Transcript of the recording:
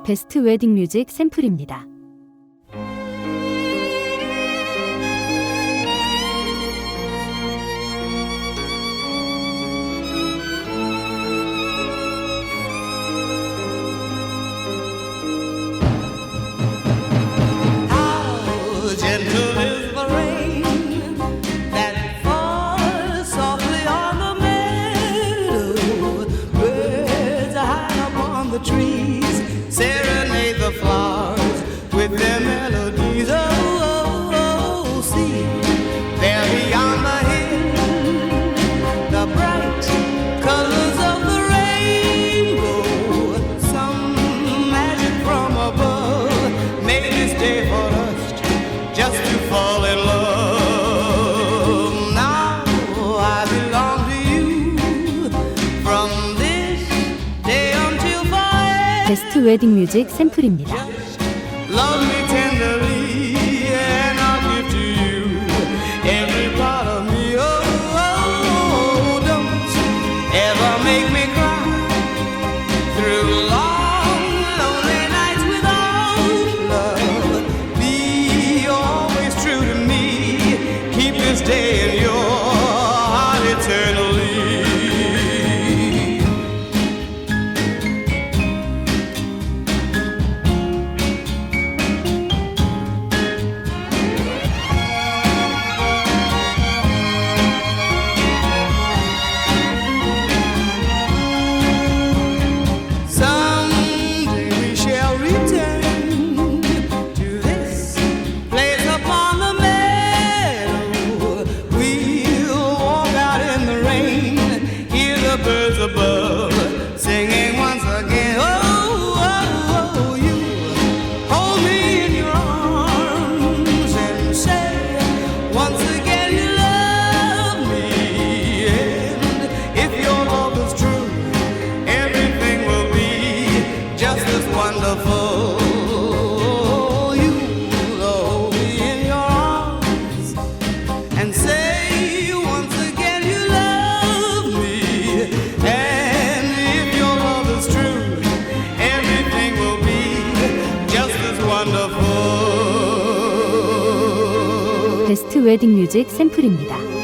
베스트 웨딩 뮤직 샘플입니다. Trees serenade the flowers with their melodies. Oh, see, there beyond the hill, the bright colors of the rainbow. Some magic from above made this day for us just to fall in love. Now I belong to you from this day until 베스트 웨딩 뮤직 샘플입니다. love me tenderly, and I'll give to you every part of me. Oh, don't ever make me cry through long, lonely nights without love. Be always true to me. Keep this day in your heart eternally. Birds above singing once again. Oh, you hold me in your arms and say once again you love me. And if your love is true, everything will be just as wonderful. You hold me in your arms and say once again you love me. And if your love is true, everything will be just as wonderful. 베스트 웨딩 뮤직 샘플입니다.